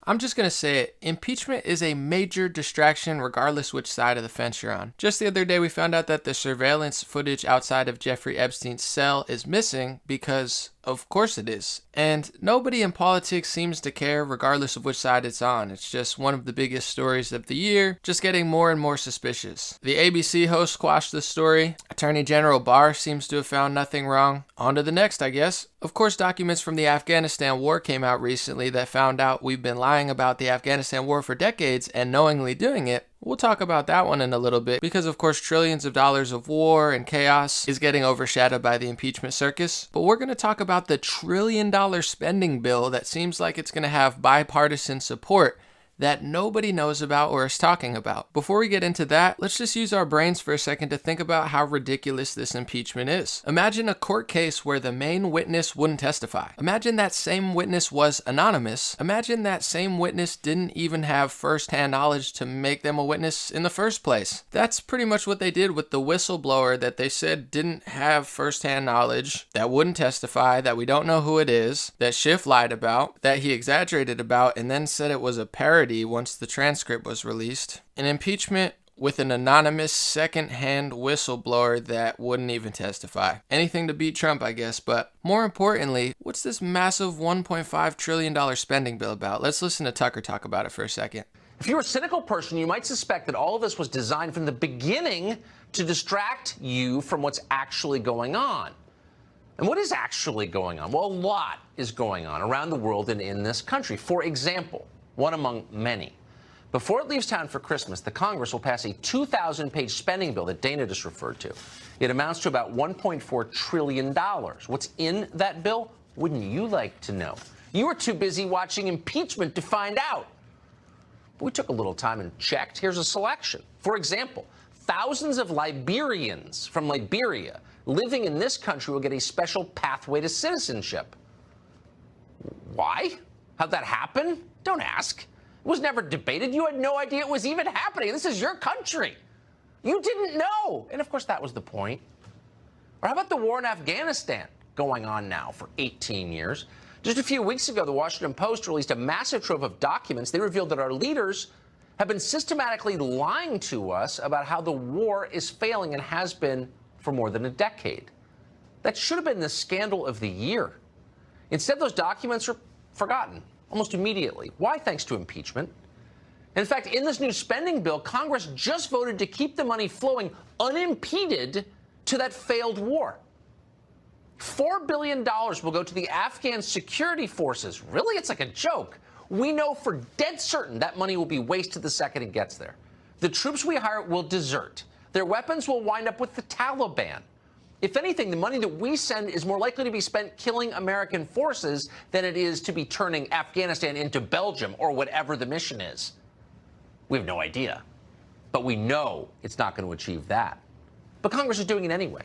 I'm just going to say it. Impeachment is a major distraction regardless which side of the fence you're on. Just the other day, we found out that the surveillance footage outside of Jeffrey Epstein's cell is missing because, of course it is. And nobody in politics seems to care regardless of which side it's on. It's just one of the biggest stories of the year, just getting more and more suspicious. The ABC host squashed the story. Attorney General Barr seems to have found nothing wrong. On to the next, I guess. Of course, documents from the Afghanistan war came out recently that found out we've been lying about the Afghanistan war for decades and knowingly doing it. We'll talk about that one in a little bit because, of course, trillions of dollars of war and chaos is getting overshadowed by the impeachment circus. But we're going to talk about the $1 trillion spending bill that seems like it's going to have bipartisan support that nobody knows about or is talking about. Before we get into that, let's just use our brains for a second to think about how ridiculous this impeachment is. Imagine a court case where the main witness wouldn't testify. Imagine that same witness was anonymous. Imagine that same witness didn't even have first-hand knowledge to make them a witness in the first place. That's pretty much what they did with the whistleblower that they said didn't have first-hand knowledge, that wouldn't testify, that we don't know who it is, that Schiff lied about, that he exaggerated about, and then said it was a parody once the transcript was released. An impeachment with an anonymous second-hand whistleblower that wouldn't even testify. Anything to beat Trump, I guess, but more importantly, what's this massive $1.5 trillion spending bill about? Let's listen to Tucker talk about it for a second. If you're a cynical person, you might suspect that all of this was designed from the beginning to distract you from what's actually going on. And what is actually going on? Well, a lot is going on around the world and in this country. For example, one among many. Before it leaves town for Christmas, the Congress will pass a 2,000-page spending bill that Dana just referred to. It amounts to about $1.4 trillion. What's in that bill? Wouldn't you like to know? You were too busy watching impeachment to find out. But we took a little time and checked. Here's a selection. For example, thousands of Liberians from Liberia living in this country will get a special pathway to citizenship. Why? How'd that happen? Don't ask. It was never debated. You had no idea it was even happening. This is your country. You didn't know. And of course, that was the point. Or how about the war in Afghanistan going on now for 18 years? Just a few weeks ago, the Washington Post released a massive trove of documents. They revealed that our leaders have been systematically lying to us about how the war is failing and has been for more than a decade. That should have been the scandal of the year. Instead, those documents are forgotten almost immediately. Why? Thanks to impeachment. In fact, in this new spending bill, Congress just voted to keep the money flowing unimpeded to that failed war. $4 billion will go to the Afghan security forces. Really? It's like a joke. We know for dead certain that money will be wasted the second it gets there. The troops we hire will desert. Their weapons will wind up with the Taliban. If anything, the money that we send is more likely to be spent killing American forces than it is to be turning Afghanistan into Belgium or whatever the mission is. We have no idea. But we know it's not going to achieve that. But Congress is doing it anyway.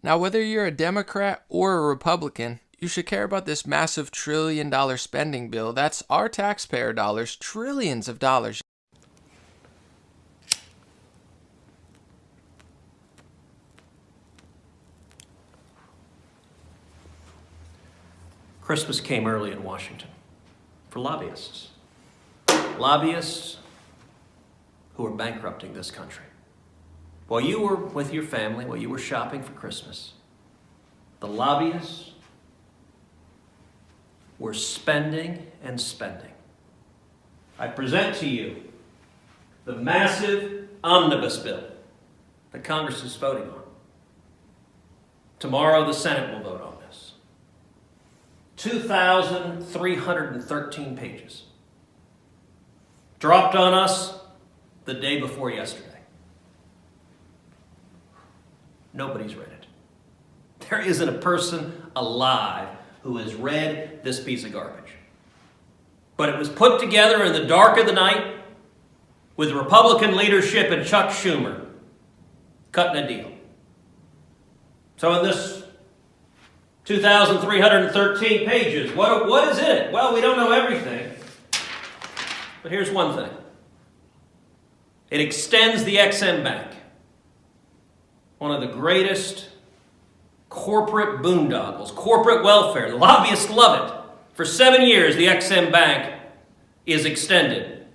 Now, whether you're a Democrat or a Republican, you should care about this massive $1 trillion spending bill. That's our taxpayer dollars, trillions of dollars. Christmas came early in Washington for lobbyists. Lobbyists who are bankrupting this country. While you were with your family, while you were shopping for Christmas, the lobbyists were spending and spending. I present to you the massive omnibus bill that Congress is voting on. Tomorrow the Senate will vote on this. 2,313 pages. Dropped on us the day before yesterday. Nobody's read it. There isn't a person alive who has read this piece of garbage. But it was put together in the dark of the night with Republican leadership and Chuck Schumer cutting a deal. So in this 2,313 pages, what is in it? Well, we don't know everything. But here's one thing. It extends the XM Bank, one of the greatest corporate boondoggles, corporate welfare. The lobbyists love it. For 7 years, the XM Bank is extended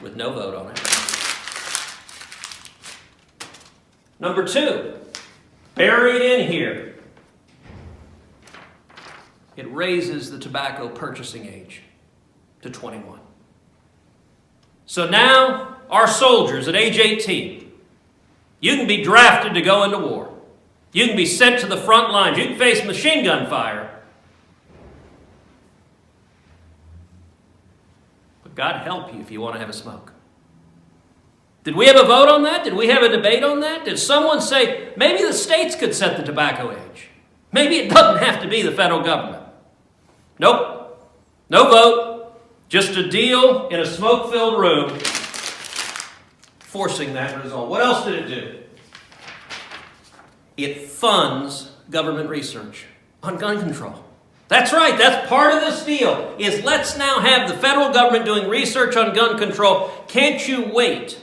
with no vote on it. Number 2, buried in here, it raises the tobacco purchasing age to 21. So now our soldiers at age 18, you can be drafted to go into war. You can be sent to the front lines. You can face machine gun fire. But God help you if you want to have a smoke. Did we have a vote on that? Did we have a debate on that? Did someone say, maybe the states could set the tobacco age? Maybe it doesn't have to be the federal government. Nope. No vote. Just a deal in a smoke-filled room forcing that result. What else did it do? It funds government research on gun control. That's right. That's part of this deal, is let's now have the federal government doing research on gun control. Can't you wait?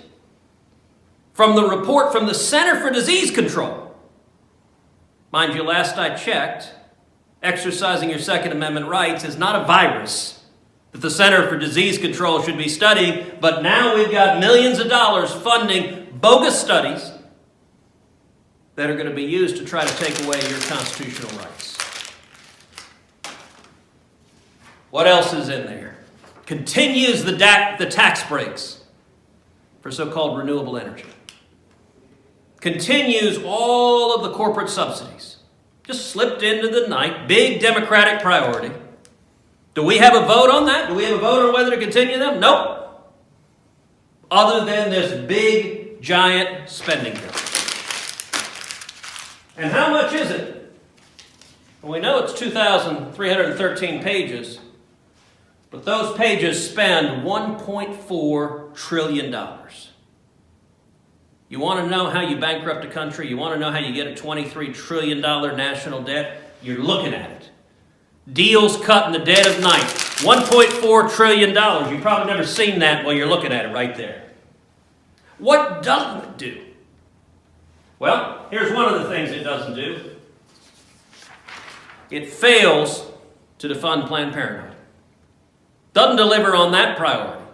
From the report from the Center for Disease Control. Mind you, last I checked, exercising your Second Amendment rights is not a virus that the Center for Disease Control should be studying, but now we've got millions of dollars funding bogus studies that are going to be used to try to take away your constitutional rights. What else is in there? Continues the tax breaks for so-called renewable energy. Continues all of the corporate subsidies. Just slipped into the night. Big Democratic priority. Do we have a vote on that? Do we have a vote on whether to continue them? Nope. Other than this big, giant spending bill. And how much is it? Well, we know it's 2,313 pages, but those pages spend $1.4 trillion. You want to know how you bankrupt a country? You want to know how you get a $23 trillion national debt? You're looking at it. Deals cut in the dead of night. $1.4 trillion. You've probably never seen that while you're looking at it right there. What doesn't it do? Well, here's one of the things it doesn't do. It fails to defund Planned Parenthood. Doesn't deliver on that priority.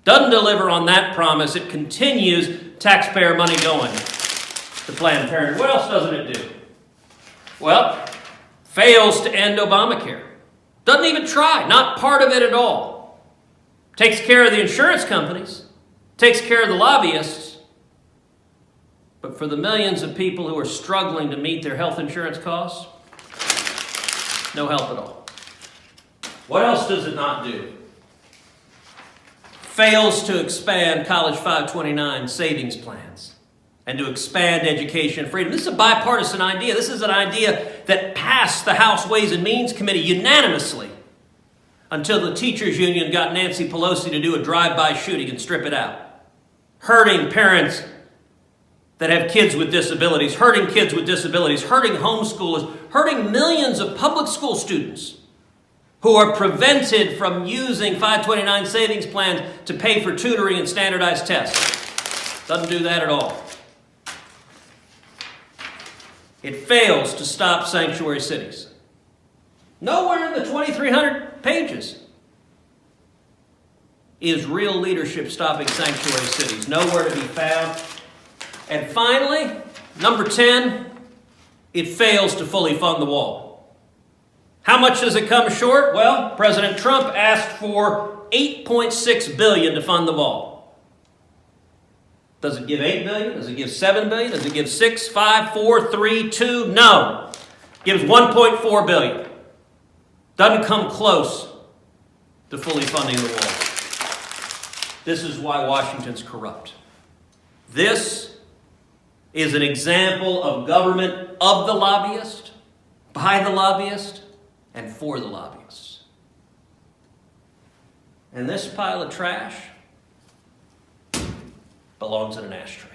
Doesn't deliver on that promise. It continues taxpayer money going to Planned Parenthood. What else doesn't it do? Well, fails to end Obamacare. Doesn't even try. Not part of it at all. Takes care of the insurance companies. Takes care of the lobbyists. But for the millions of people who are struggling to meet their health insurance costs, no help at all. What else does it not do? Fails to expand College 529 savings plans and to expand education freedom. This is a bipartisan idea. This is an idea that passed the House Ways and Means Committee unanimously until the teachers union got Nancy Pelosi to do a drive-by shooting and strip it out. Hurting parents that have kids with disabilities, hurting kids with disabilities, hurting homeschoolers, hurting millions of public school students who are prevented from using 529 savings plans to pay for tutoring and standardized tests. Doesn't do that at all. It fails to stop sanctuary cities. Nowhere in the 2,300 pages is real leadership stopping sanctuary cities. Nowhere to be found. And finally, number 10, it fails to fully fund the wall. How much does it come short? Well, President Trump asked for $8.6 billion to fund the wall. Does it give $8 billion? Does it give $7 billion? Does it give 6, 5, 4, 3, 2? No. It gives $1.4 billion. Doesn't come close to fully funding the wall. This is why Washington's corrupt. This is an example of government of the lobbyist, by the lobbyist, and for the lobbyists. And this pile of trash belongs in an ashtray.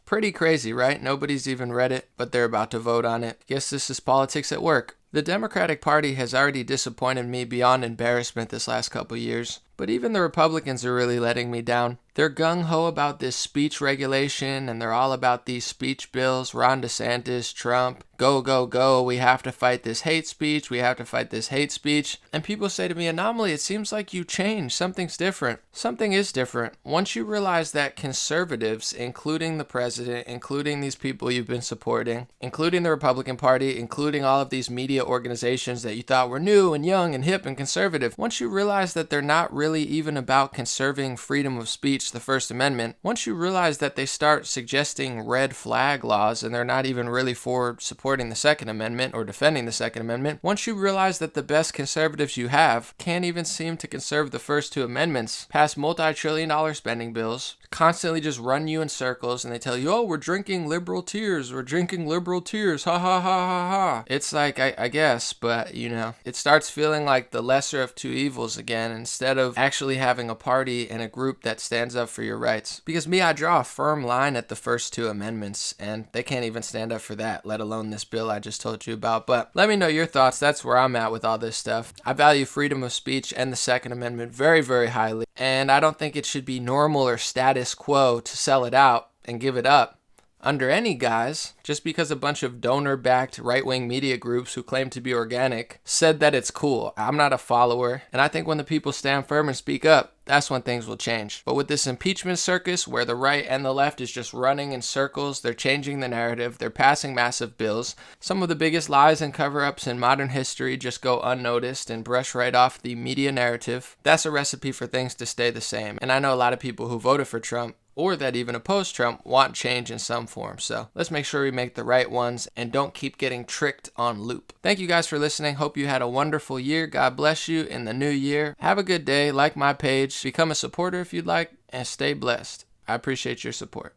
Pretty crazy, right? Nobody's even read it, but they're about to vote on it. Guess this is politics at work. The Democratic Party has already disappointed me beyond embarrassment this last couple years. But even the Republicans are really letting me down. They're gung-ho about this speech regulation, and they're all about these speech bills. Ron DeSantis, Trump, go, go, go. We have to fight this hate speech. We have to fight this hate speech. And people say to me, Anomaly, it seems like you changed. Something's different. Something is different. Once you realize that conservatives, including the president, including these people you've been supporting, including the Republican Party, including all of these media organizations that you thought were new and young and hip and conservative, once you realize that they're not really even about conserving freedom of speech, the First Amendment, once you realize that they start suggesting red flag laws and they're not even really for supporting the Second Amendment or defending the Second Amendment, once you realize that the best conservatives you have can't even seem to conserve the first two amendments, pass multi-trillion-dollar spending bills, constantly just run you in circles, and they tell you, oh, we're drinking liberal tears, ha ha ha ha ha. It's like, I guess, but it starts feeling like the lesser of two evils again, instead of actually having a party and a group that stands up for your rights. Because I draw a firm line at the first two amendments, and they can't even stand up for that, let alone this bill I just told you about. But let me know your thoughts. That's where I'm at with all this stuff. I value freedom of speech and the Second Amendment very, very highly, and I don't think it should be normal or status quo to sell it out and give it up under any guise, just because a bunch of donor-backed right-wing media groups who claim to be organic said that it's cool. I'm not a follower, and I think when the people stand firm and speak up, that's when things will change. But with this impeachment circus where the right and the left is just running in circles, they're changing the narrative, they're passing massive bills. Some of the biggest lies and cover-ups in modern history just go unnoticed and brush right off the media narrative. That's a recipe for things to stay the same. And I know a lot of people who voted for Trump or that even oppose Trump want change in some form. So let's make sure we make the right ones and don't keep getting tricked on loop. Thank you guys for listening. Hope you had a wonderful year. God bless you in the new year. Have a good day. Like my page. Become a supporter if you'd like, and stay blessed. I appreciate your support.